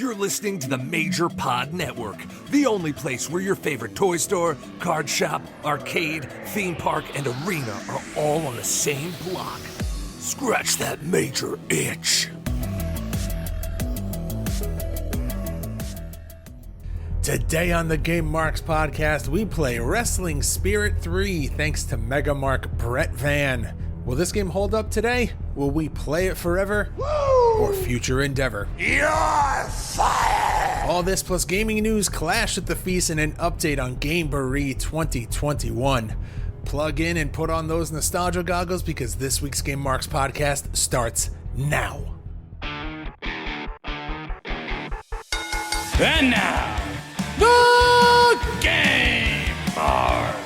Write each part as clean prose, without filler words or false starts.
You're listening to the Major Pod Network, the only place where your favorite toy store, card shop, arcade, theme park, and arena are all on the same block. Scratch that major itch. Today on the Game Marks podcast, we play Wrestling Spirit 3 thanks to Mega Mark Bret Vann. Will this game hold up today? Will we play it forever? Woo! Or future endeavor? You're fired! All this plus gaming news, Clash at the Feast, and an update on Gameboree 2021. Plug in and put on those nostalgia goggles because this week's Game Marks podcast starts now. And now, the Game Marks.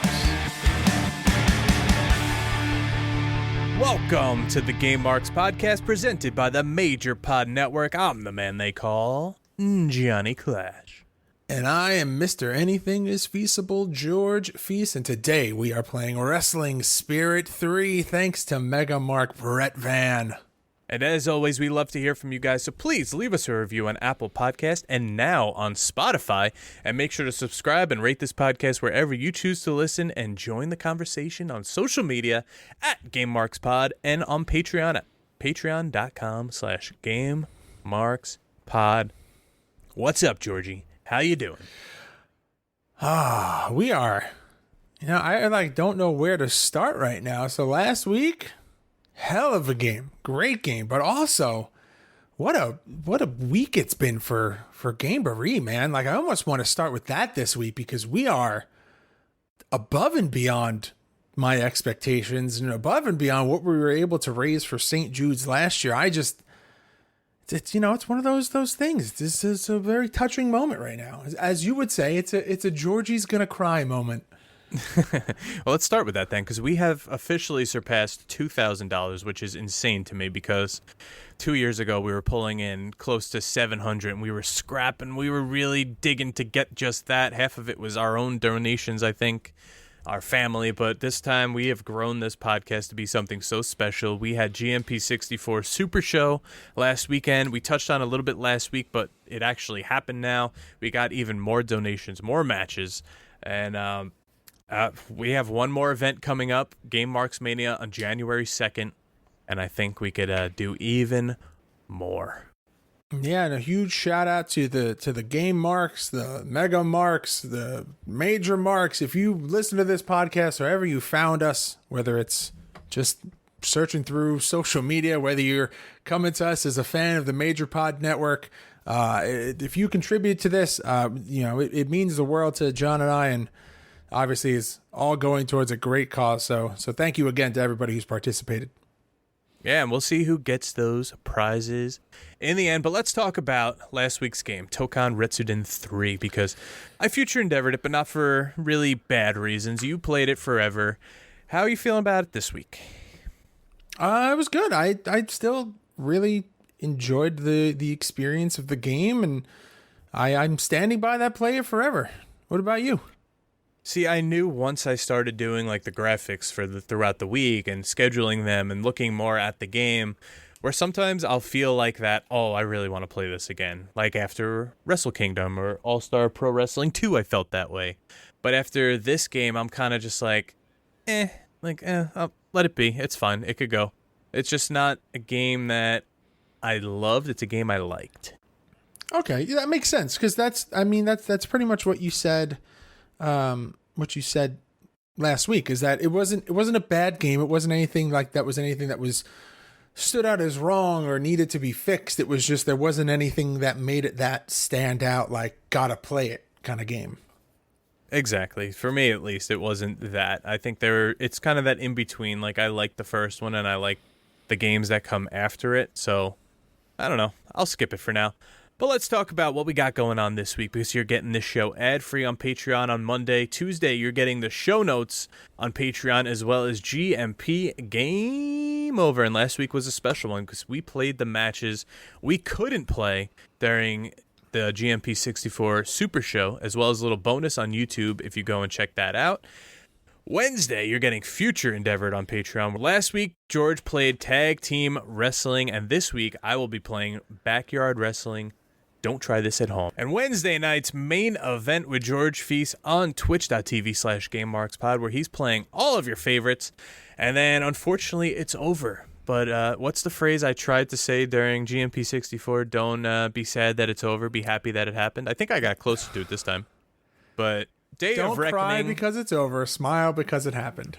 Welcome to the Game Marks podcast presented by the Major Pod Network. I'm the man they call Johnny Clash. And I am Mr. Anything is Feasible, George Feis, and today we are playing Wrestling Spirit 3 thanks to Mega Mark Bret Vann. And as always, we love to hear from you guys, so please leave us a review on Apple Podcast and now on Spotify. And make sure to subscribe and rate this podcast wherever you choose to listen, and join the conversation on social media at GameMarksPod and on Patreon at patreon.com/GameMarksPod. What's up, Georgie? How you doing? We are. I don't know where to start right now. So last week, hell of a game, great game, but also what a week it's been for Gameboree, man. I almost want to start with that this week because we are above and beyond my expectations and above and beyond what we were able to raise for St. Jude's last year. It's one of those things. This is a very touching moment right now. As you would say, it's a Georgie's gonna cry moment. Well, let's start with that then, because we have officially surpassed $2,000, which is insane to me because 2 years ago we were pulling in close to 700 and we were scrapping. We were really digging to get just that. Half of it was our own donations, I think, our family, but this time we have grown this podcast to be something so special. We had GMP64 Super Show last weekend. We touched on a little bit last week, but it actually happened now. We got even more donations, more matches, and we have one more event coming up, Game Marks Mania on January 2nd, and I think we could do even more. Yeah, and a huge shout out to the Game Marks, the Mega Marks, the Major Marks. If you listen to this podcast, wherever you found us, whether it's just searching through social media, whether you're coming to us as a fan of the Major Pod Network, if you contribute to this, it means the world to John and I, and obviously is all going towards a great cause. So thank you again to everybody who's participated. Yeah, and we'll see who gets those prizes in the end. But let's talk about last week's game, Toucan Retsuden 3, because I future endeavored it, but not for really bad reasons. You played it forever. How are you feeling about it this week? It was good. I still really enjoyed the experience of the game, and I'm standing by that play it forever. What about you? See, I knew once I started doing the graphics throughout the week and scheduling them and looking more at the game, where sometimes I'll feel like that, I really want to play this again. Like after Wrestle Kingdom or All-Star Pro Wrestling 2, I felt that way. But after this game, I'm kind of just I'll let it be. It's fine. It could go. It's just not a game that I loved. It's a game I liked. Okay, yeah, that makes sense because that's pretty much what you said. What you said last week is that it wasn't a bad game. It wasn't anything that was stood out as wrong or needed to be fixed. It was just there wasn't anything that made it that stand out, gotta play it kind of game. Exactly. For me, at least, it wasn't that. I think it's kind of that in between. I like the first one and I like the games that come after it. So I don't know. I'll skip it for now. But let's talk about what we got going on this week, because you're getting this show ad-free on Patreon on Monday. Tuesday, you're getting the show notes on Patreon, as well as GMP Game Over. And last week was a special one because we played the matches we couldn't play during the GMP64 Super Show, as well as a little bonus on YouTube if you go and check that out. Wednesday, you're getting Future Endeavored on Patreon. Last week, George played Tag Team Wrestling, and this week I will be playing Backyard Wrestling Don't try this at home. And Wednesday night's main event with George Feis on twitch.tv/GameMarksPod, where he's playing all of your favorites. And then, unfortunately, it's over. But what's the phrase I tried to say during GMP64? Don't be sad that it's over. Be happy that it happened. I think I got closer to it this time. But Day of Reckoning. Don't cry because it's over. Smile because it happened.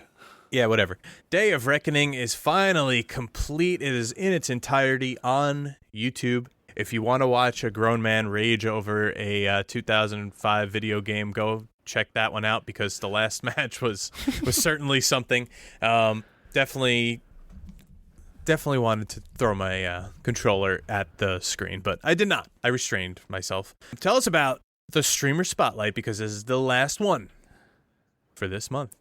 Yeah, whatever. Day of Reckoning is finally complete. It is in its entirety on YouTube. If you want to watch a grown man rage over a 2005 video game, go check that one out because the last match was certainly something. Definitely wanted to throw my controller at the screen, but I did not. I restrained myself. Tell us about the Streamer Spotlight because this is the last one for this month.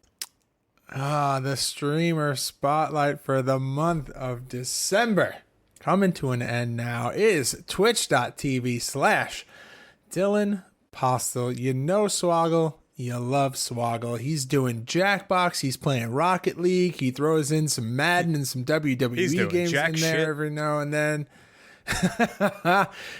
The Streamer Spotlight for the month of December. Coming to an end now is twitch.tv/Dylan Postel. You know Swoggle. You love Swoggle. He's doing Jackbox. He's playing Rocket League. He throws in some Madden and some WWE games in there every now and then.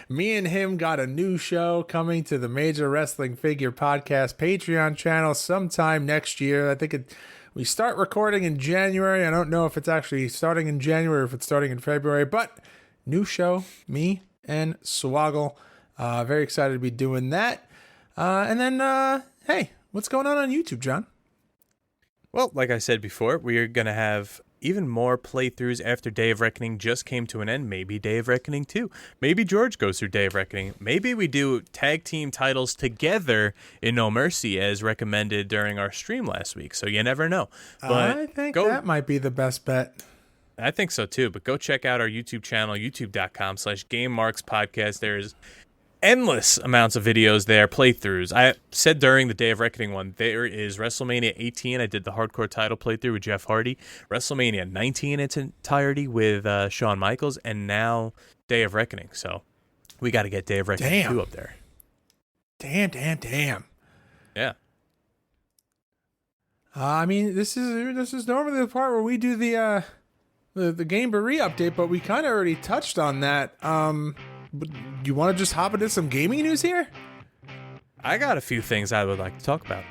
Me and him got a new show coming to the Major Wrestling Figure Podcast Patreon channel sometime next year. I think we start recording in January. I don't know if it's actually starting in January or if it's starting in February, but new show, me and Swoggle. Very excited to be doing that. And then, hey, what's going on YouTube, John? Well, like I said before, we are going to have even more playthroughs after Day of Reckoning just came to an end. Maybe Day of Reckoning 2. Maybe George goes through Day of Reckoning. Maybe we do tag team titles together in No Mercy as recommended during our stream last week. So you never know. But I think that might be the best bet. I think so too. But go check out our YouTube channel, youtube.com/GameMarksPodcast. There's endless amounts of videos there, playthroughs. I said during the Day of Reckoning one, there is WrestleMania 18. I did the hardcore title playthrough with Jeff Hardy. WrestleMania 19 in its entirety with Shawn Michaels. And now Day of Reckoning. So we got to get Day of Reckoning 2 up there. Damn. Yeah. I mean, this is normally the part where we do the Gameboree update, but we kind of already touched on that. But you want to just hop into some gaming news here? I got a few things I would like to talk about.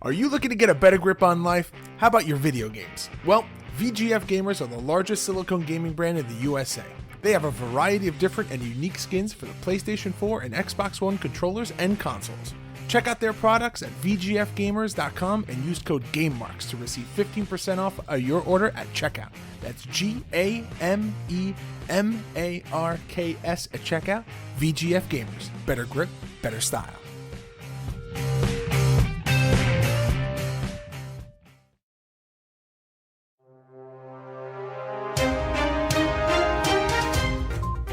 Are you looking to get a better grip on life? How about your video games? Well, VGF Gamers are the largest silicone gaming brand in the USA. They have a variety of different and unique skins for the PlayStation 4 and Xbox One controllers and consoles. Check out their products at vgfgamers.com and use code GameMarks to receive 15% off your order at checkout. That's GAMEMARKS at checkout. VGF Gamers. Better grip, better style.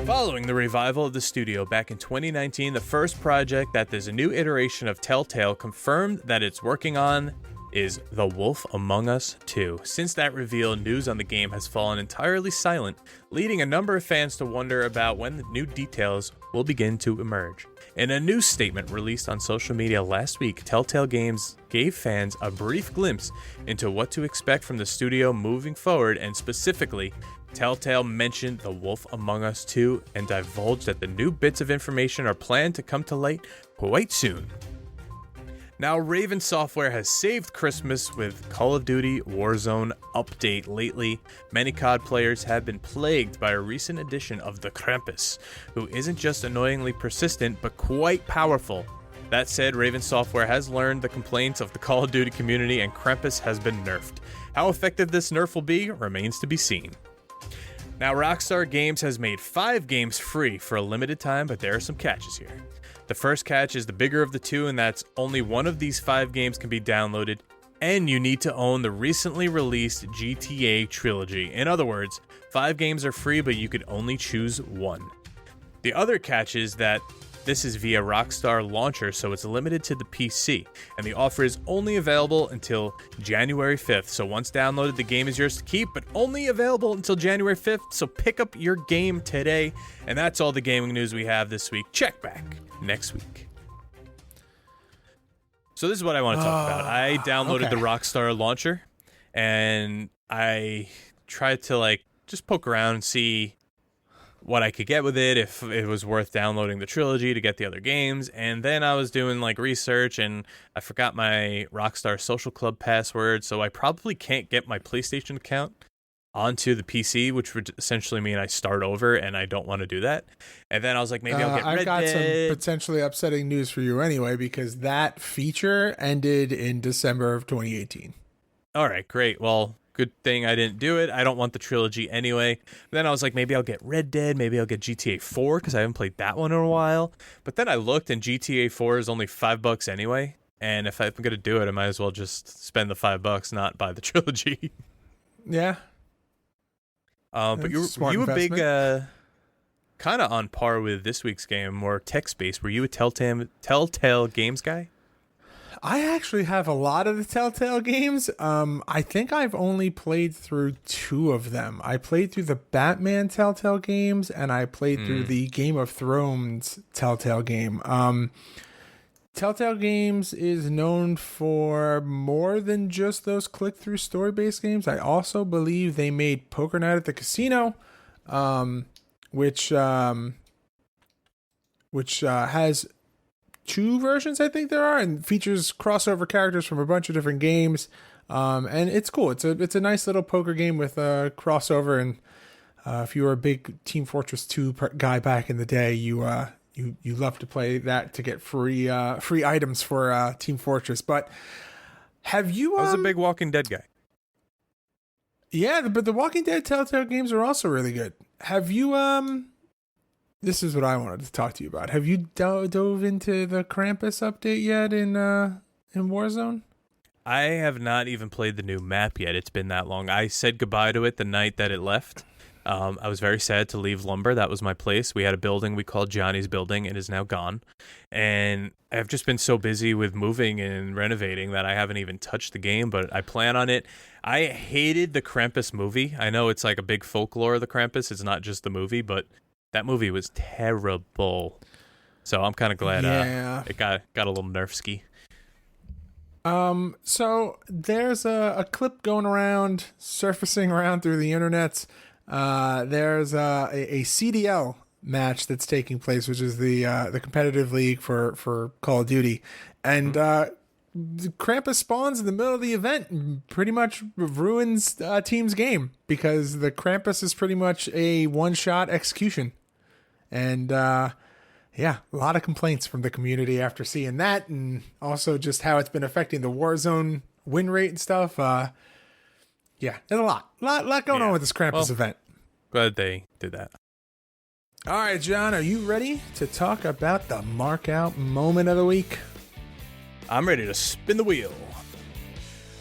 Following the revival of the studio back in 2019, the first project that there's a new iteration of Telltale confirmed that it's working on is The Wolf Among Us 2. Since that reveal, news on the game has fallen entirely silent, leading a number of fans to wonder about when the new details will begin to emerge. In a news statement released on social media last week, Telltale Games gave fans a brief glimpse into what to expect from the studio moving forward, and specifically, Telltale mentioned The Wolf Among Us 2 and divulged that the new bits of information are planned to come to light quite soon. Now, Raven Software has saved Christmas with Call of Duty Warzone update lately. Many COD players have been plagued by a recent addition of the Krampus, who isn't just annoyingly persistent, but quite powerful. That said, Raven Software has learned the complaints of the Call of Duty community, and Krampus has been nerfed. How effective this nerf will be remains to be seen. Now, Rockstar Games has made 5 games free for a limited time, but there are some catches here. The first catch is the bigger of the two, and that's only one of these 5 games can be downloaded, and you need to own the recently released GTA trilogy. In other words, 5 games are free, but you could only choose one. The other catch is that this is via Rockstar Launcher, so it's limited to the PC, and the offer is only available until January 5th. So once downloaded, the game is yours to keep, but only available until January 5th, so pick up your game today. And that's all the gaming news we have this week. Check back next week. So this is what I want to talk about. I downloaded the Rockstar Launcher, and I tried to just poke around and see what I could get with it, if it was worth downloading the trilogy to get the other games. And then I was doing like research, and I forgot my Rockstar Social Club password, so I probably can't get my PlayStation account onto the PC, which would essentially mean I start over, and I don't want to do that. And then I was like, maybe I'll get Red Dead. I've got some potentially upsetting news for you anyway, because that feature ended in December of 2018. All right, great. Well, good thing I didn't do it. I don't want the trilogy anyway. Then I was like, maybe I'll get Red Dead. Maybe I'll get GTA 4 because I haven't played that one in a while. But then I looked, and GTA 4 is only $5 anyway. And if I'm going to do it, I might as well just spend the $5, not buy the trilogy. Yeah. But you were big, kind of on par with this week's game, more text-based. Were you a Telltale Games guy? I actually have a lot of the Telltale games. I think I've only played through 2 of them. I played through the Batman Telltale games, and I played through the Game of Thrones Telltale game. Telltale Games is known for more than just those click-through story-based games. I also believe they made Poker Night at the Casino, which has 2 versions, I think there are, and features crossover characters from a bunch of different games. And it's cool. It's a nice little poker game with a crossover. And if you were a big Team Fortress 2 guy back in the day, you love to play that to get free items for Team Fortress. But have you? I was a big Walking Dead guy. Yeah, but the Walking Dead Telltale games are also really good. Have you? This is what I wanted to talk to you about. Have you dove into the Krampus update yet in Warzone? I have not even played the new map yet. It's been that long. I said goodbye to it the night that it left. I was very sad to leave Lumber. That was my place. We had a building we called Johnny's Building. It is now gone. And I've just been so busy with moving and renovating that I haven't even touched the game, but I plan on it. I hated the Krampus movie. I know it's like a big folklore of the Krampus. It's not just the movie, but that movie was terrible. So I'm kind of glad it got a little nerfsky. So there's a clip going around, surfacing around through the internet. There's a CDL match that's taking place, which is the competitive league for Call of Duty, and Krampus spawns in the middle of the event and pretty much ruins team's game because the Krampus is pretty much a one-shot execution, and yeah, a lot of complaints from the community after seeing that, and also just how it's been affecting the Warzone win rate and stuff. Yeah, there's a lot going on with this Krampus event. Glad they did that. All right, John, are you ready to talk about the mark out moment of the week? I'm ready to spin the wheel.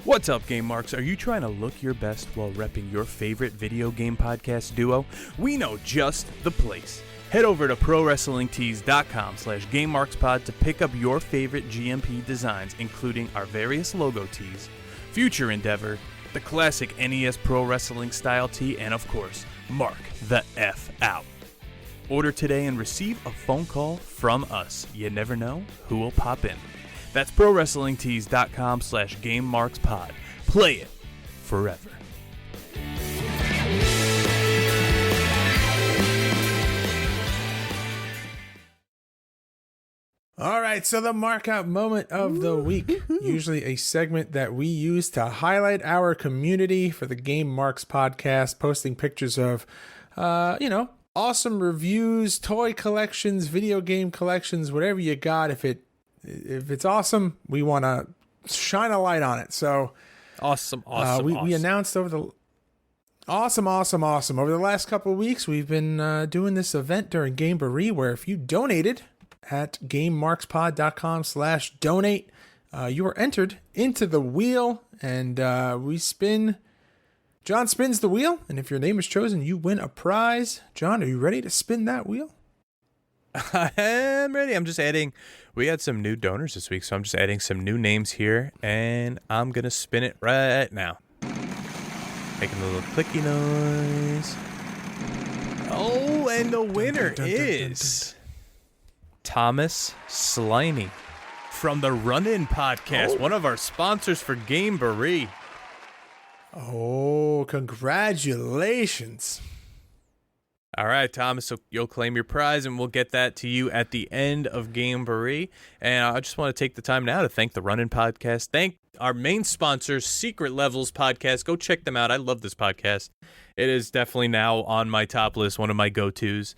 What's up, Game Marks? Are you trying to look your best while repping your favorite video game podcast duo? We know just the place. Head over to ProWrestlingTees.com/GameMarksPod to pick up your favorite GMP designs, including our various logo tees, Future Endeavor, the classic NES Pro Wrestling style tee, and of course, Mark the F out. Order today and receive a phone call from us. You never know who will pop in. That's ProWrestlingTees.com/GameMarksPod. Play it forever. All right, so the mark out moment of the week, usually a segment that we use to highlight our community for the Game Marks podcast, posting pictures of, awesome reviews, toy collections, video game collections, whatever you got. If it's awesome, we want to shine a light on it. So awesome. We announced over the awesome. Over the last couple of weeks, we've been doing this event during Gameboree where if you donated at GameMarksPod.com/donate, you are entered into the wheel, and we spin. John spins the wheel, and if your name is chosen, you win a prize. John, are you ready to spin that wheel? I am ready. I'm just adding. We had some new donors this week, so I'm just adding some new names here, and I'm going to spin it right now. Making a little clicky noise. Oh, and the winner is Thomas Sliney from the Run-In Podcast, one of our sponsors for Gameboree. Oh, congratulations. All right, Thomas, so you'll claim your prize, and we'll get that to you at the end of Gameboree. And I just want to take the time now to thank the Runnin' Podcast. Thank our main sponsor, Secret Levels Podcast. Go check them out. I love this podcast. It is definitely now on my top list, one of my go-tos.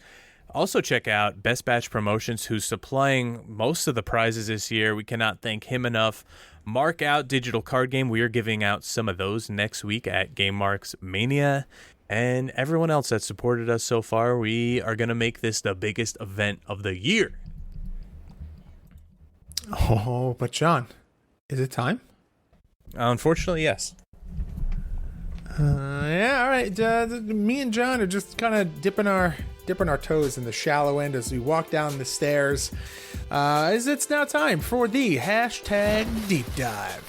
Also check out Best Batch Promotions, who's supplying most of the prizes this year. We cannot thank him enough. Mark Out digital card game. We are giving out some of those next week at Game Marks Mania. And everyone else that supported us so far, we are going to make this the biggest event of the year. Oh, but John, is it time? Unfortunately, yes. Yeah, all right. Me and John are just kind of dipping our toes in the shallow end as we walk down the stairs. As it's now time for the hashtag deep dive.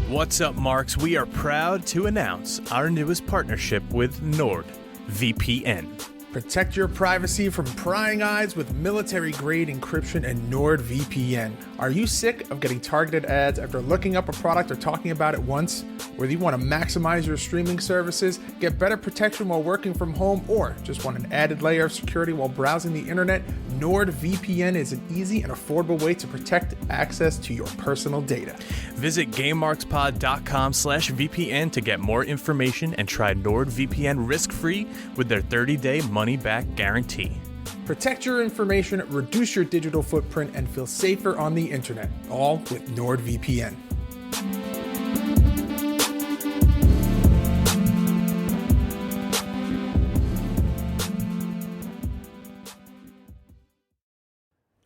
What's up, Marks? We are proud to announce our newest partnership with NordVPN. Protect your privacy from prying eyes with military-grade encryption and NordVPN. Are you sick of getting targeted ads after looking up a product or talking about it once? Whether you want to maximize your streaming services, get better protection while working from home, or just want an added layer of security while browsing the internet, NordVPN is an easy and affordable way to protect access to your personal data. Visit GameMarksPod.com/VPN to get more information and try NordVPN risk-free with their 30-day money-back guarantee. Protect your information, reduce your digital footprint, and feel safer on the internet, all with NordVPN.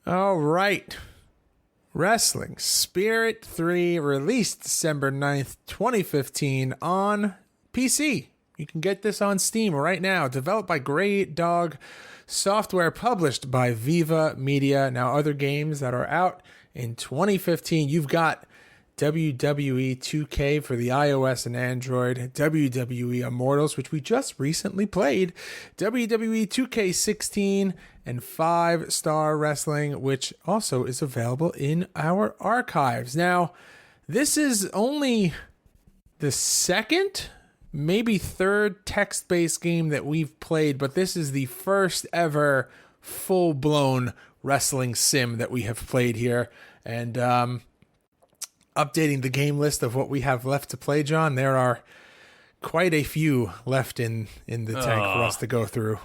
All right. Wrestling Spirit 3 released December 9th, 2015 on PC. You can get this on Steam right now. Developed by Great Dog Software, published by Viva Media. Now, other games that are out in 2015, you've got WWE 2K for the iOS and Android, WWE Immortals, which we just recently played, WWE 2K16, and 5 Star Wrestling, which also is available in our archives. Now, this is only the second, maybe third text-based game that we've played, but this is the first ever full-blown wrestling sim that we have played here. And updating the game list of what we have left to play, John, there are quite a few left in the tank for us to go through.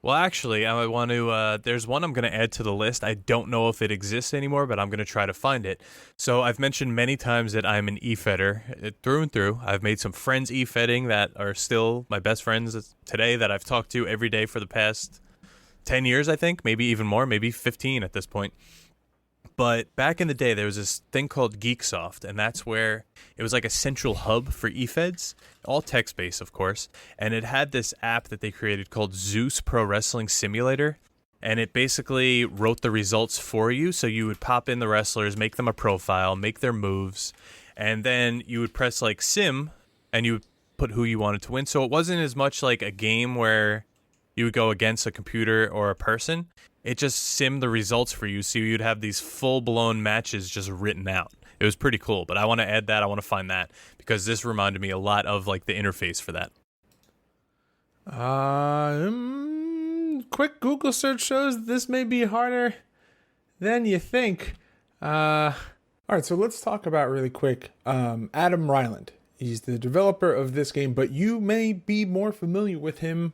Well, actually, I want to. There's one I'm going to add to the list. I don't know if it exists anymore, but I'm going to try to find it. So I've mentioned many times that I'm an e-fedder through and through. I've made some friends e-fedding that are still my best friends today that I've talked to every day for the past 10 years, I think, maybe even more, maybe 15 at this point. But back in the day, there was this thing called Geeksoft, and that's where it was like a central hub for eFeds, all text-based, of course, and it had this app that they created called Zeus Pro Wrestling Simulator, and it basically wrote the results for you, so you would pop in the wrestlers, make them a profile, make their moves, and then you would press like sim, and you would put who you wanted to win. So it wasn't as much like a game where you would go against a computer or a person. It just simmed the results for you, so you'd have these full-blown matches just written out. It was pretty cool, but I want to add that. I want to find that, because this reminded me a lot of like the interface for that. Quick Google search shows this may be harder than you think. All right, so let's talk about really quick Adam Ryland. He's the developer of this game, but you may be more familiar with him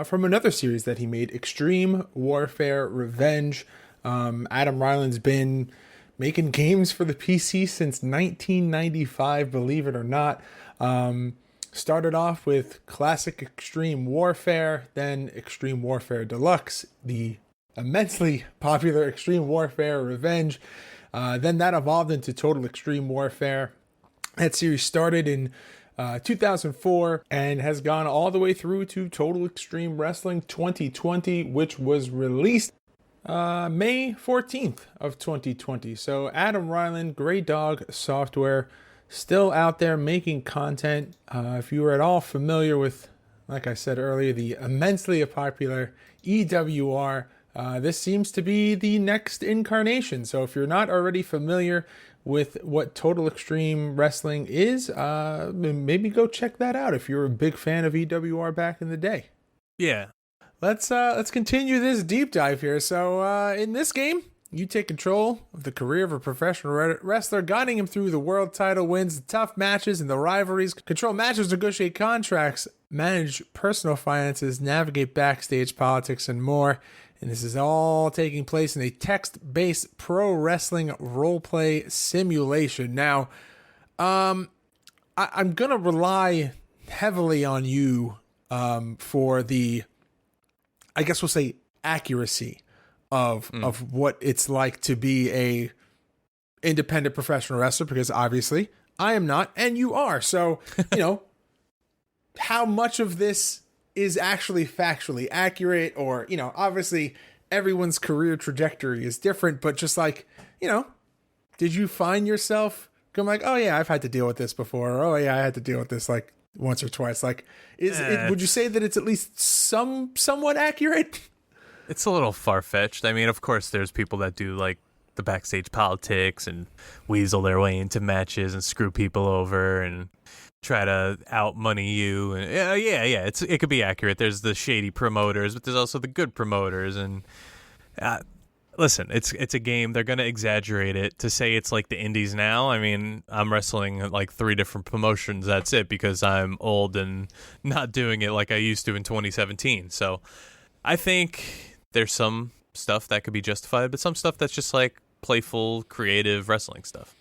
from another series that he made, Extreme Warfare Revenge. Adam Ryland's been making games for the PC since 1995, believe it or not. Started off with classic Extreme Warfare, then Extreme Warfare Deluxe, the immensely popular Extreme Warfare Revenge. Then that evolved into Total Extreme Warfare. That series started in 2004 and has gone all the way through to Total Extreme Wrestling 2020, which was released May 14th of 2020. So Adam Ryland, Grey Dog Software, still out there making content. If you were at all familiar with, like I said earlier, the immensely popular EWR, this seems to be the next incarnation. So if you're not already familiar with what Total Extreme Wrestling is, maybe go check that out if you're a big fan of EWR back in the day. Yeah. Let's continue this deep dive here. So in this game, you take control of the career of a professional wrestler, guiding him through the world title wins, the tough matches, and the rivalries. Control matches, negotiate contracts, manage personal finances, navigate backstage politics, and more. And this is all taking place in a text-based pro wrestling roleplay simulation. Now, I'm going to rely heavily on you for the, I guess we'll say, accuracy of what it's like to be a independent professional wrestler, because obviously I am not and you are. So, how much of this is actually factually accurate, or, obviously everyone's career trajectory is different, but just like, did you find yourself going like, oh yeah, I've had to deal with this before, or oh yeah, I had to deal with this like once or twice? Like, would you say that it's at least somewhat accurate? It's a little far-fetched. I mean, of course, there's people that do, like, the backstage politics and weasel their way into matches and screw people over and try to out-money you. And yeah, it could be accurate. There's the shady promoters, but there's also the good promoters. And listen, it's a game. They're going to exaggerate it to say it's like the indies now. I mean, I'm wrestling at, like, 3 different promotions. That's it, because I'm old and not doing it like I used to in 2017. So I think there's some stuff that could be justified, but some stuff that's just like playful, creative wrestling stuff.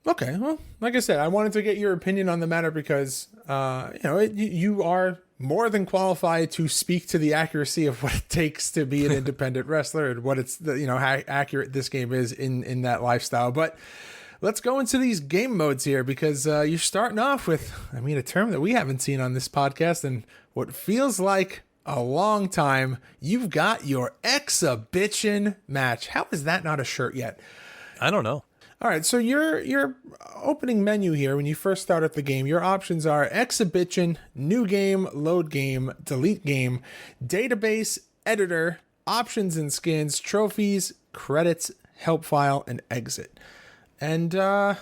Okay, well, like I said, I wanted to get your opinion on the matter because, you are more than qualified to speak to the accuracy of what it takes to be an independent wrestler and what it's, how accurate this game is in that lifestyle. But let's go into these game modes here, because you're starting off with, a term that we haven't seen on this podcast and what feels like a long time. You've got your exhibition match. How is that not a shirt yet? I don't know. All right, so your opening menu here, when you first start up the game, your options are exhibition, new game, load game, delete game, database, editor, options and skins, trophies, credits, help file, and exit. And that's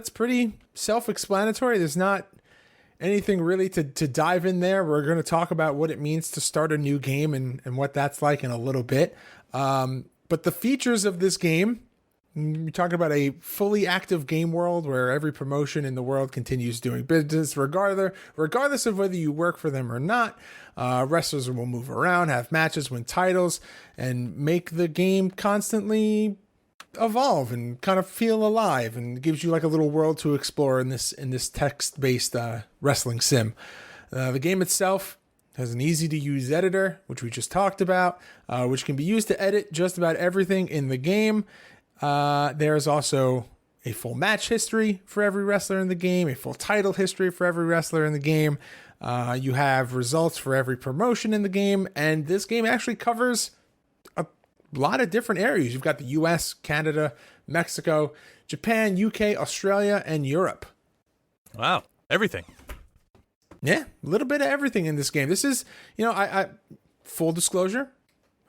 pretty self-explanatory. There's not anything really to dive in there. We're going to talk about what it means to start a new game and what that's like in a little bit. But the features of this game, you're talking about a fully active game world where every promotion in the world continues doing business regardless of whether you work for them or not. Wrestlers will move around, have matches, win titles, and make the game constantly evolve and kind of feel alive, and gives you like a little world to explore in this text-based wrestling sim. The game itself has an easy-to-use editor, which we just talked about, which can be used to edit just about everything in the game. There's also a full match history for every wrestler in the game, a full title history for every wrestler in the game. You have results for every promotion in the game, and this game actually covers a lot of different areas. You've got the US, Canada, Mexico, Japan, UK, Australia, and Europe. Wow, everything. Yeah, a little bit of everything in this game. This is, I full disclosure,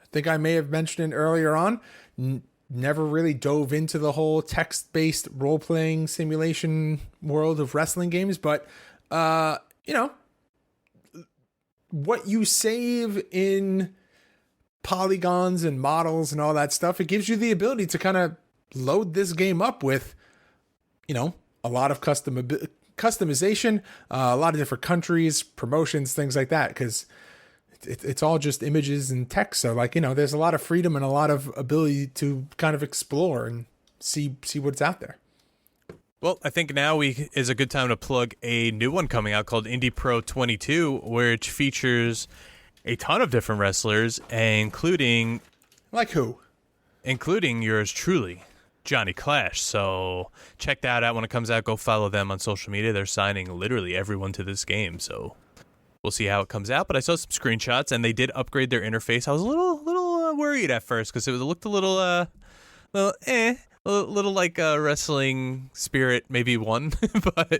I think I may have mentioned it earlier on, never really dove into the whole text-based role-playing simulation world of wrestling games, but, what you save in polygons and models and all that stuff, it gives you the ability to kind of load this game up with, a lot of customization, a lot of different countries, promotions, things like that, because it's all just images and text. So there's a lot of freedom and a lot of ability to kind of explore and see what's out there. Well, I think now is a good time to plug a new one coming out called Indie Pro 22, which features a ton of different wrestlers, including... Like who? Including yours truly, Johnny Clash. So check that out when it comes out. Go follow them on social media. They're signing literally everyone to this game. So we'll see how it comes out. But I saw some screenshots, and they did upgrade their interface. I was a little worried at first because it looked a little like Wrestling Spirit maybe 1, but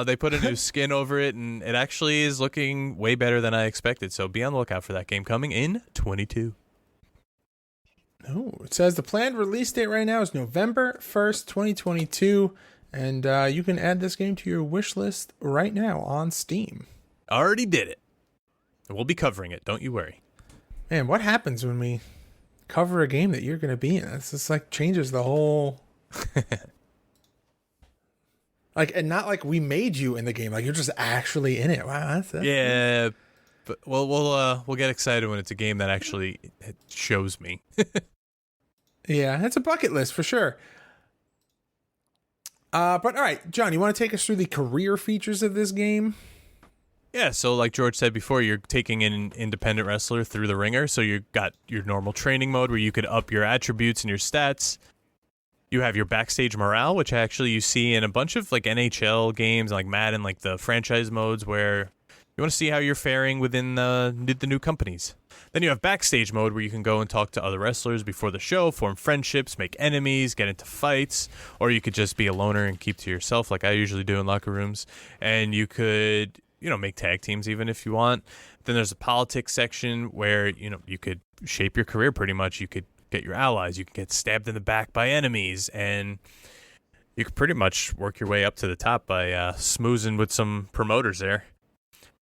they put a new skin over it, and it actually is looking way better than I expected. So be on the lookout for that game coming in 22. Oh, it says the planned release date right now is November 1st, 2022, and you can add this game to your wish list right now on Steam. Already did it. We'll be covering it. Don't you worry. Man, what happens when we cover a game that you're going to be in? It's just like changes the whole. Like, and not like we made you in the game. Like, you're just actually in it. Wow, that's yeah. But we'll get excited when it's a game that actually shows me. Yeah, it's a bucket list for sure. But all right, John, you want to take us through the career features of this game? Yeah, so like George said before, you're taking an independent wrestler through the ringer. So you've got your normal training mode where you could up your attributes and your stats. You have your backstage morale, which actually you see in a bunch of like NHL games, like Madden, like the franchise modes where you want to see how you're faring within the new companies. Then you have backstage mode where you can go and talk to other wrestlers before the show, form friendships, make enemies, get into fights, or you could just be a loner and keep to yourself like I usually do in locker rooms. And you could, make tag teams even if you want. Then there's a politics section where, you could shape your career pretty much. You could get your allies. You could get stabbed in the back by enemies. And you could pretty much work your way up to the top by smoozing with some promoters there.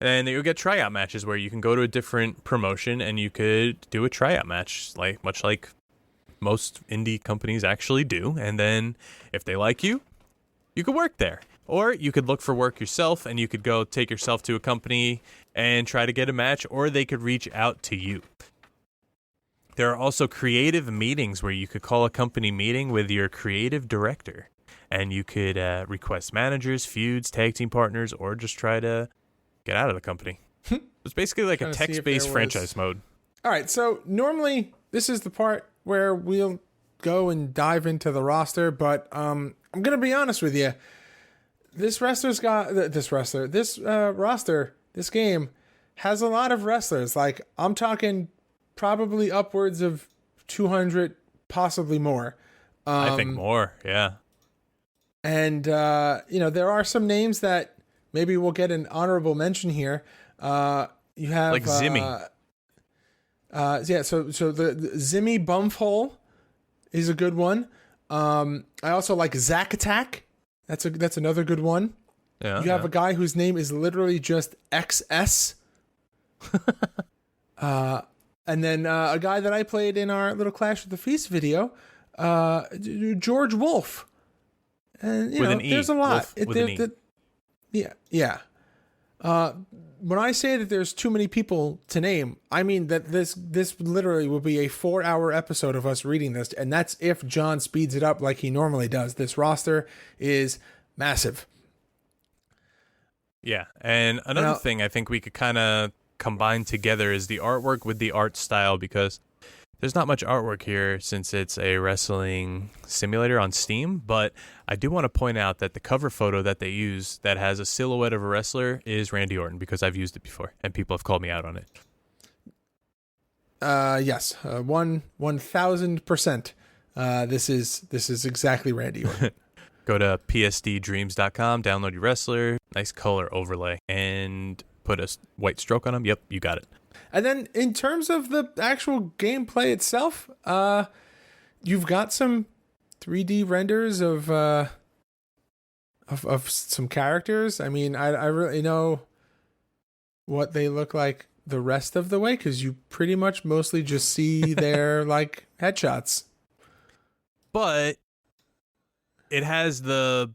And you'll get tryout matches where you can go to a different promotion and you could do a tryout match, much like most indie companies actually do. And then if they like you, you could work there. Or you could look for work yourself and you could go take yourself to a company and try to get a match, or they could reach out to you. There are also creative meetings where you could call a company meeting with your creative director. And you could request managers, feuds, tag team partners, or just try to get out of the company. It's basically like a text-based franchise mode. All right, so normally this is the part where we'll go and dive into the roster, but I'm going to be honest with you. This roster, this game has a lot of wrestlers. Like, I'm talking probably upwards of 200, possibly more. I think more, yeah. And, there are some names that maybe we'll get an honorable mention here. You have like Zimmy. So the Zimmy Bumphole is a good one. I also like Zack Attack. That's another good one. Yeah. You have a guy whose name is literally just XS. And then a guy that I played in our little Clash of the Feast video, George Wolf. And with an E. there's a lot. Wolf with an E. Yeah. When I say that there's too many people to name, I mean that this literally will be a 4-hour episode of us reading this, and that's if John speeds it up like he normally does. This roster is massive. Yeah, and another thing I think we could kind of combine together is the artwork with the art style, because there's not much artwork here since it's a wrestling simulator on Steam, but I do want to point out that the cover photo that they use that has a silhouette of a wrestler is Randy Orton, because I've used it before and people have called me out on it. Yes, 1,000%. This is exactly Randy Orton. Go to psddreams.com, download your wrestler, nice color overlay, and put a white stroke on him. Yep, you got it. And then in terms of the actual gameplay itself, you've got some 3D renders of some characters. I mean, I really know what they look like the rest of the way, because you pretty much mostly just see their like headshots. But it has the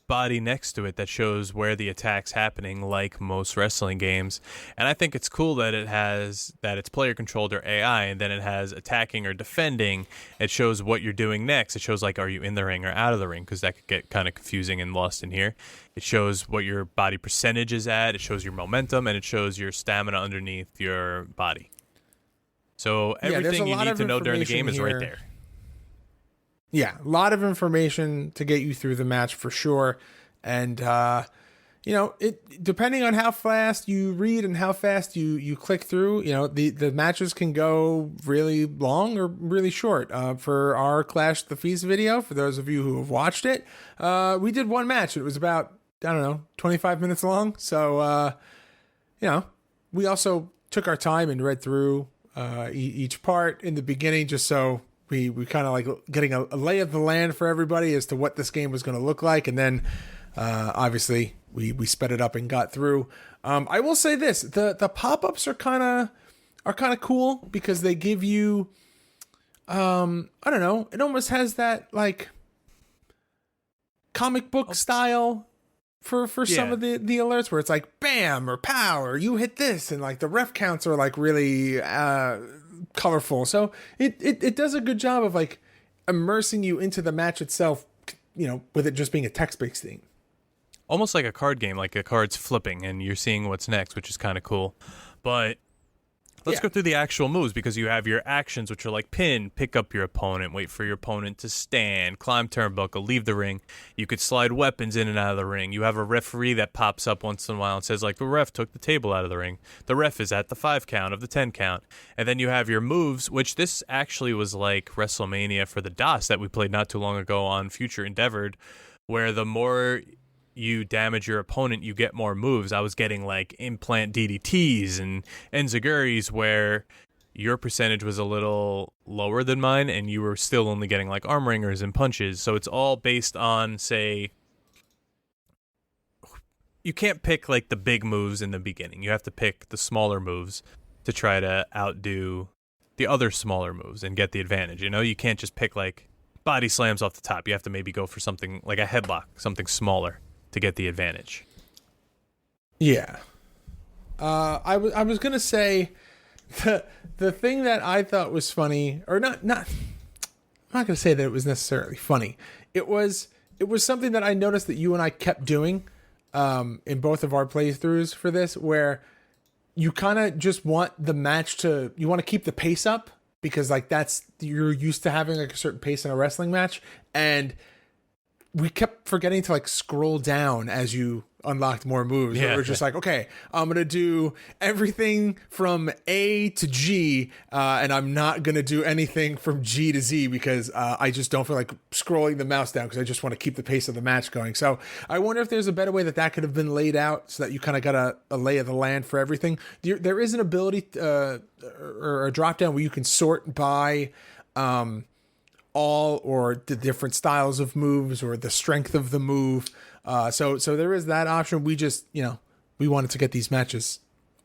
body next to it that shows where the attack's happening, like most wrestling games. And I think it's cool that it's player controlled or AI, and then it has attacking or defending. It shows what you're doing next. It shows like, are you in the ring or out of the ring? Because that could get kind of confusing and lost in here. It shows what your body percentage is at. It shows your momentum, and it shows your stamina underneath your body. So everything you need to know during the game is right there. Yeah, a lot of information to get you through the match for sure. And, it depending on how fast you read and how fast you click through, the matches can go really long or really short. For our Clash the Feast video, for those of you who have watched it, we did one match. It was about, 25 minutes long. So, we also took our time and read through each part in the beginning, just so we kind of like getting a lay of the land for everybody as to what this game was going to look like. And then obviously we sped it up and got through. I will say this: the pop-ups are kind of cool because they give you, I don't know, it almost has that like comic book style for some of the alerts where it's like bam or pow or you hit this, and like the ref counts are like really colorful. So it does a good job of like immersing you into the match itself, with it just being a text-based thing. Almost like a card game, like a card's flipping and you're seeing what's next, which is kind of cool. But let's go through the actual moves, because you have your actions, which are like pin, pick up your opponent, wait for your opponent to stand, climb turnbuckle, leave the ring. You could slide weapons in and out of the ring. You have a referee that pops up once in a while and says, like, the ref took the table out of the ring. The ref is at the 5 count of the 10 count. And then you have your moves, which this actually was like WrestleMania for the DOS that we played not too long ago on Future Endeavored, where the more you damage your opponent, you get more moves. I was getting like implant DDTs and enziguris where your percentage was a little lower than mine, and you were still only getting like arm ringers and punches. So it's all based on, say, you can't pick like the big moves in the beginning. You have to pick the smaller moves to try to outdo the other smaller moves and get the advantage. You can't just pick like body slams off the top. You have to maybe go for something like a headlock, something smaller, to get the advantage. Yeah. I was gonna say the thing that I thought was funny, or not I'm not gonna say that it was necessarily funny. It was something that I noticed that you and I kept doing in both of our playthroughs for this, where you kind of just want the match you want to keep the pace up, because like you're used to having like a certain pace in a wrestling match, and we kept forgetting to like scroll down as you unlocked more moves. Yeah. We're just like, okay, I'm gonna do everything from A to G, and I'm not gonna do anything from G to Z because I just don't feel like scrolling the mouse down, because I just want to keep the pace of the match going. So I wonder if there's a better way that could have been laid out so that you kind of got a lay of the land for everything. There is an ability or a drop down where you can sort by all or the different styles of moves or the strength of the move. So there is that option. We just, we wanted to get these matches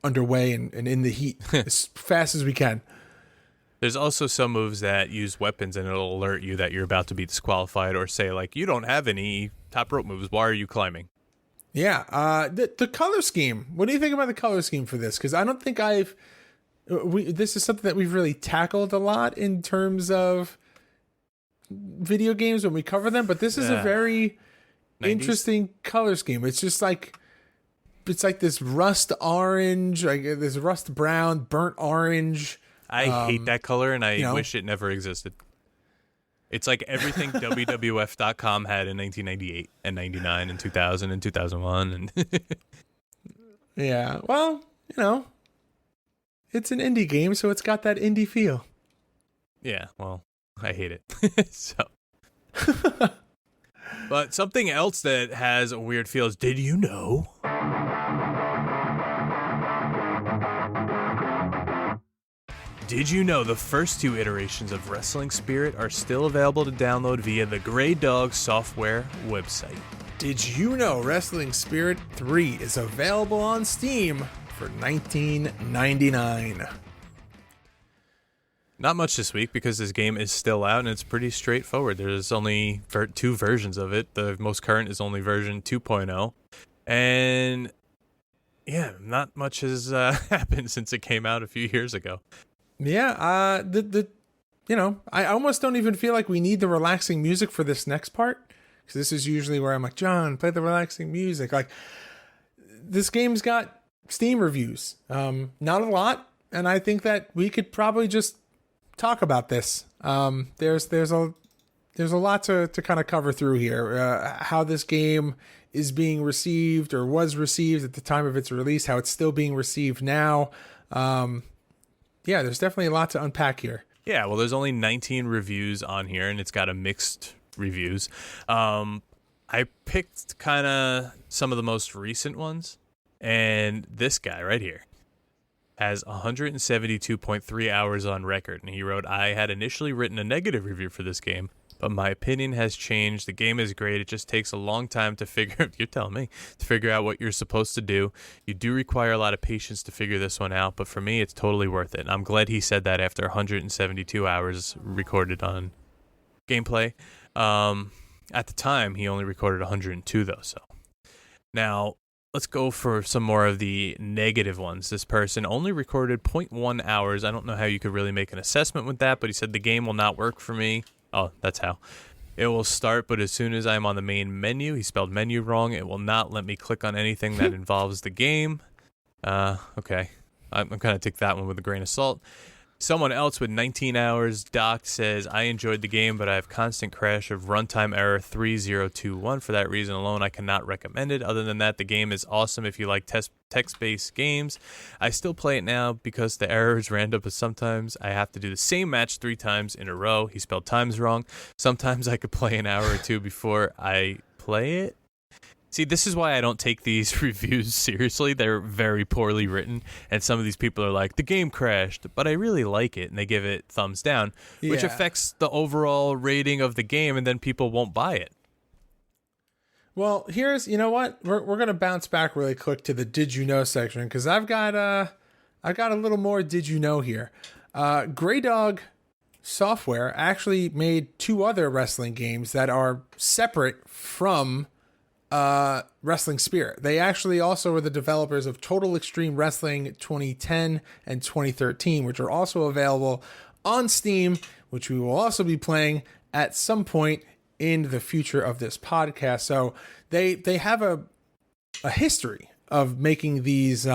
underway and in the heat as fast as we can. There's also some moves that use weapons, and it'll alert you that you're about to be disqualified, or say like, you don't have any top rope moves. Why are you climbing? Yeah. The color scheme. What do you think about the color scheme for this? Because I don't think this is something that we've really tackled a lot in terms of video games when we cover them, but this is a very 90s? Interesting color scheme. It's just like this rust orange, like this rust brown, burnt orange. I hate that color, and I wish it never existed. It's like everything WWF.com had in 1998 and 99 and 2000 and 2001 and yeah, well, it's an indie game, so it's got that indie feel. Yeah, well, I hate it. So, but something else that has a weird feel is, did you know? Did you know the first 2 iterations of Wrestling Spirit are still available to download via the Grey Dog Software website? Did you know Wrestling Spirit 3 is available on Steam for $19.99? Not much this week because this game is still out and it's pretty straightforward. There's only 2 versions of it. The most current is only version 2.0. And yeah, not much has happened since it came out a few years ago. Yeah, I almost don't even feel like we need the relaxing music for this next part, because this is usually where I'm like, John, play the relaxing music. Like, this game's got Steam reviews, not a lot, and I think that we could probably just talk about this. There's a lot to kind of cover through here. How this game is being received or was received at the time of its release, how it's still being received now. Yeah, there's definitely a lot to unpack here. Yeah, well, there's only 19 reviews on here, and it's got a mixed reviews. I picked kind of some of the most recent ones, and this guy right here has 172.3 hours on record, and he wrote, I had initially written a negative review for this game, but my opinion has changed. The game is great. It just takes a long time to you're telling me, to figure out what you're supposed to do. You do require a lot of patience to figure this one out, but for me, it's totally worth it. And I'm glad he said that after 172 hours recorded on gameplay. At the time, he only recorded 102, though, so. Now, let's go for some more of the negative ones. This person only recorded 0.1 hours. I don't know how you could really make an assessment with that, but he said the game will not work for me. Oh, that's how. It will start, but as soon as I'm on the main menu, he spelled menu wrong, it will not let me click on anything that involves the game. Okay. I'm going to take that one with a grain of salt. Someone else with 19 hours, Doc, says, I enjoyed the game, but I have constant crash of runtime error 3021. For that reason alone, I cannot recommend it. Other than that, the game is awesome if you like text-based games. I still play it now because the error is random, but sometimes I have to do the same match 3 times in a row. He spelled times wrong. Sometimes I could play an hour or two before I play it. See, this is why I don't take these reviews seriously. They're very poorly written, and some of these people are like, the game crashed, but I really like it, and they give it thumbs down, which affects the overall rating of the game, and then people won't buy it. Well, you know what? We're going to bounce back really quick to the Did You Know section, because I've got a little more Did You Know here. Grey Dog Software actually made 2 other wrestling games that are separate from Wrestling Spirit. They actually also were the developers of Total Extreme Wrestling 2010 and 2013, which are also available on Steam, which we will also be playing at some point in the future of this podcast. So they have a history of making these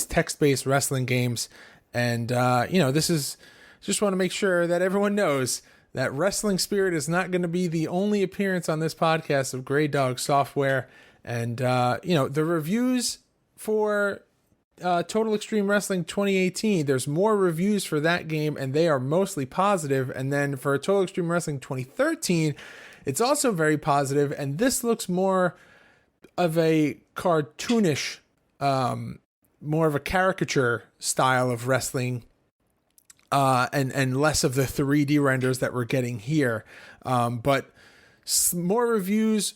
text-based wrestling games, and this is just want to make sure that everyone knows that Wrestling Spirit is not going to be the only appearance on this podcast of Grey Dog Software. And, the reviews for Total Extreme Wrestling 2018, there's more reviews for that game, and they are mostly positive. And then for Total Extreme Wrestling 2013, it's also very positive, and this looks more of a cartoonish, more of a caricature style of wrestling, and less of the 3D renders that we're getting here. But more reviews,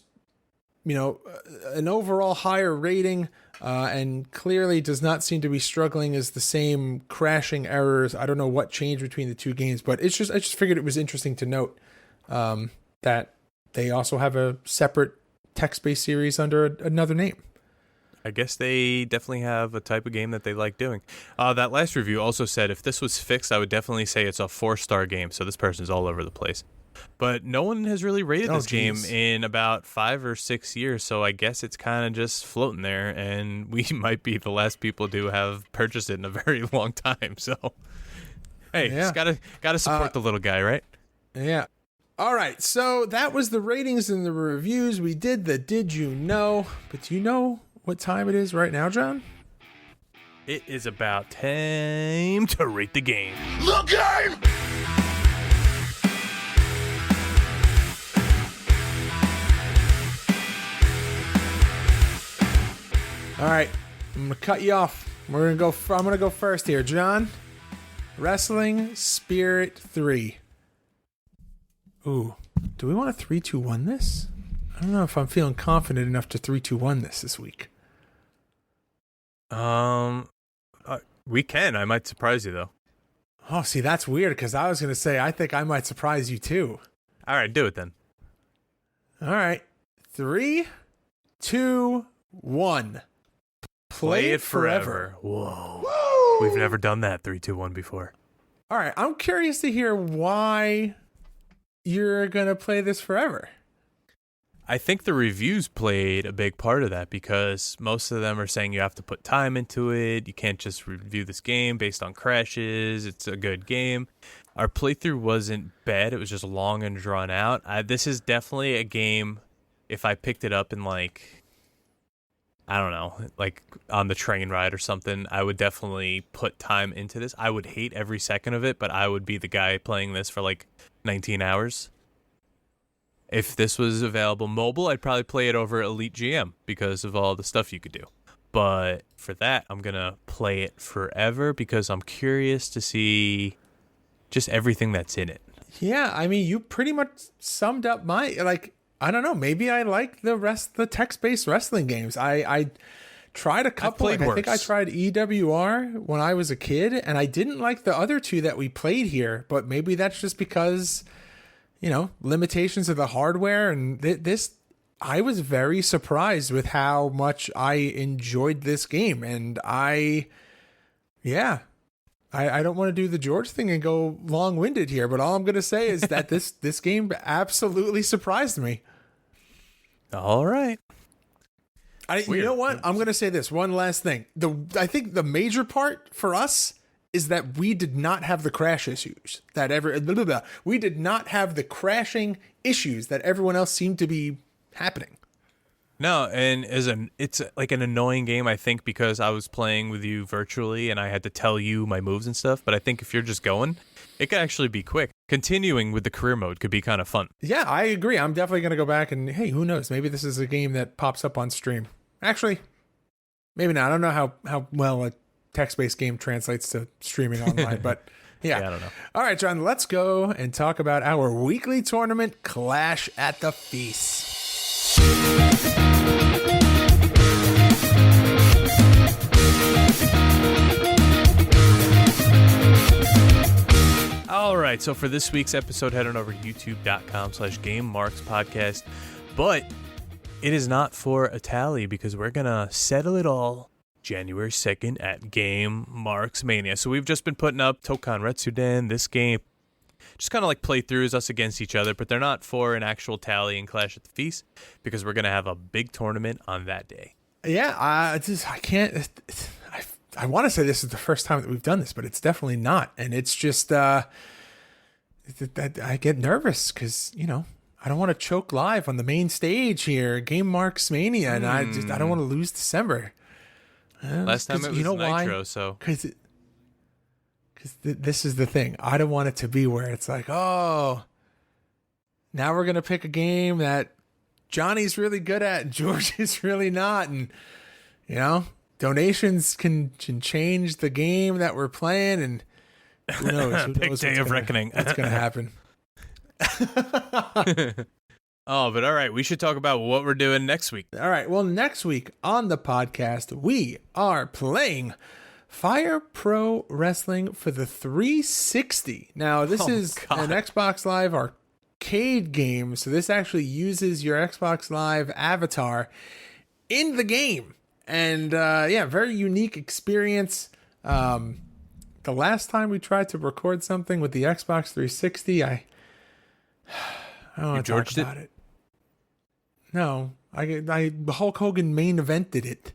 an overall higher rating, and clearly does not seem to be struggling as the same crashing errors. I don't know what changed between the 2 games, but I just figured it was interesting to note that they also have a separate text-based series under another name. I guess they definitely have a type of game that they like doing. That last review also said if this was fixed, I would definitely say it's a 4-star game. So this person's all over the place. But no one has really rated this game in about 5 or 6 years. So I guess it's kind of just floating there. And we might be the last people to have purchased it in a very long time. So, hey, just gotta support the little guy, right? Yeah. All right. So that was the ratings and the reviews. We did the Did You Know? But do you know what time it is right now, John? It is about time to rate the game. The game! All right, I'm gonna cut you off. I'm gonna go first here, John. Wrestling Spirit 3. Ooh, do we want to 3-2-1 this? I don't know if I'm feeling confident enough to 3-2-1 this week. We can. I might surprise you though. Oh, see, that's weird because I was gonna say I think I might surprise you too. All right, do it then. All right, 3, 2, 1. Play it forever. Whoa. Woo! We've never done that 3-2-1 before. All right, I'm curious to hear why you're gonna play this forever. I think the reviews played a big part of that because most of them are saying you have to put time into it. You can't just review this game based on crashes. It's a good game. Our playthrough wasn't bad. It was just long and drawn out. This is definitely a game, if I picked it up in I don't know, on the train ride or something, I would definitely put time into this. I would hate every second of it, but I would be the guy playing this for 19 hours. If this was available mobile, I'd probably play it over Elite GM because of all the stuff you could do. But for that, I'm going to play it forever because I'm curious to see just everything that's in it. Yeah, I mean, you pretty much summed up my, like, I don't know, maybe I like the text-based wrestling games. I tried a couple. played I think I worse. tried EWR when I was a kid, and I didn't like the other two that we played here, but maybe that's just because, limitations of the hardware. And this, I was very surprised with how much I enjoyed this game. And I don't want to do the George thing and go long-winded here, but all I'm going to say is that this game absolutely surprised me. All right. You know what? I'm going to say this one last thing. I think the major part for us is that we did not have the crash issues we did not have the crashing issues that everyone else seemed to be happening. No, and it's like an annoying game, I think, because I was playing with you virtually and I had to tell you my moves and stuff. But I think if you're just going, it could actually be quick. Continuing with the career mode could be kind of fun. Yeah, I agree. I'm definitely going to go back and, hey, who knows? Maybe this is a game that pops up on stream. Actually, maybe not. I don't know how well a text-based game translates to streaming online, but yeah. I don't know. All right, John, let's go and talk about our weekly tournament, Clash at the Feast. All right, so for this week's episode, head on over to youtube.com/GameMarksPodcast. But it is not for a tally because we're going to settle it all January 2nd at Game Marks Mania. So we've just been putting up Tokan Retsuden, this game. Just kind of like playthroughs, us against each other, but they're not for an actual tally in Clash at the Feast because we're going to have a big tournament on that day. Yeah, I want to say this is the first time that we've done this, but it's definitely not. And it's just, I get nervous because, I don't want to choke live on the main stage here, Game Marks Mania, and I don't want to lose December. Last time it was Nitro, so. Because this is the thing. I don't want it to be where it's like, oh, now we're going to pick a game that Johnny's really good at and George is really not. And, donations can change the game that we're playing. And who knows? Big day of reckoning. What's going to happen? Oh, but all right. We should talk about what we're doing next week. All right. Well, next week on the podcast, we are playing Fire Pro Wrestling for the 360. Now, this is an Xbox Live arcade game, so this actually uses your Xbox Live avatar in the game. And, very unique experience. The last time we tried to record something with the Xbox 360, I don't want to talk about it. No, I Hulk Hogan main evented it.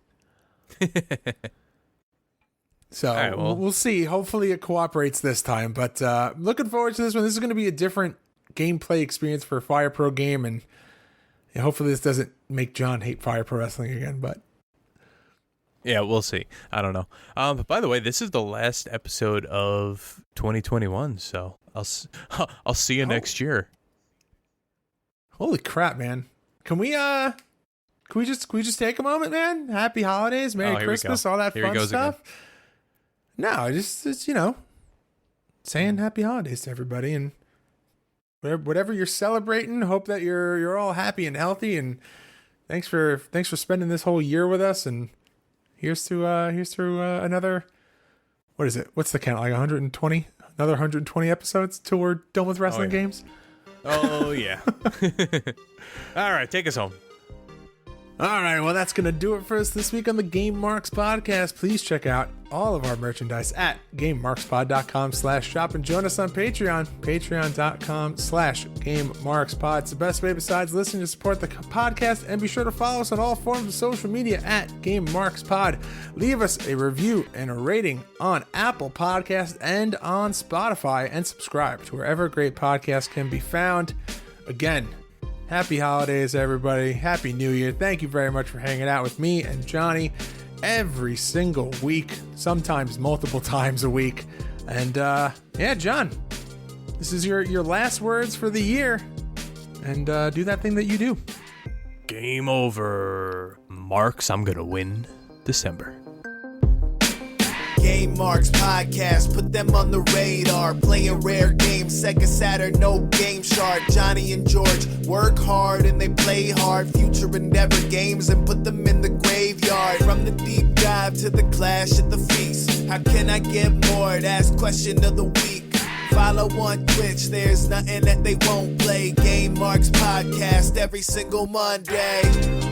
So right, well, we'll see. Hopefully it cooperates this time. But looking forward to this one. This is going to be a different gameplay experience for a Fire Pro game. And hopefully this doesn't make John hate Fire Pro Wrestling again. But yeah, we'll see. I don't know. But by the way, this is the last episode of 2021. So I'll see you next year. Holy crap, man. Can we just take a moment, man? Happy holidays, Merry Christmas, all that fun stuff. Again. No, just saying happy holidays to everybody, and whatever you're celebrating, hope that you're all happy and healthy, and thanks for spending this whole year with us, and here's to another, what is it? What's the count? Like 120? Another 120 episodes till we're done with wrestling games? Oh, yeah. All right, take us home. All right, well, that's going to do it for us this week on the Game Marks Podcast. Please check out all of our merchandise at GameMarksPod.com/shop and join us on Patreon, Patreon.com/GameMarksPod. It's the best way besides listening to support the podcast, and be sure to follow us on all forms of social media at GameMarksPod. Leave us a review and a rating on Apple Podcasts and on Spotify, and subscribe to wherever great podcasts can be found. Again, happy holidays, everybody. Happy New Year. Thank you very much for hanging out with me and Johnny every single week, sometimes multiple times a week. And John, this is your last words for the year. And do that thing that you do. Game over. Marks, I'm going to win December. Game Game Marks podcast, put them on the radar. Playing rare games, Sega Saturn, no Game Shark. Johnny and George work hard and they play hard. Future endeavor games and put them in the graveyard. From the deep dive to the clash at the feast. How can I get more? That's question of the week. Follow on Twitch, there's nothing that they won't play. Game Marks podcast every single Monday.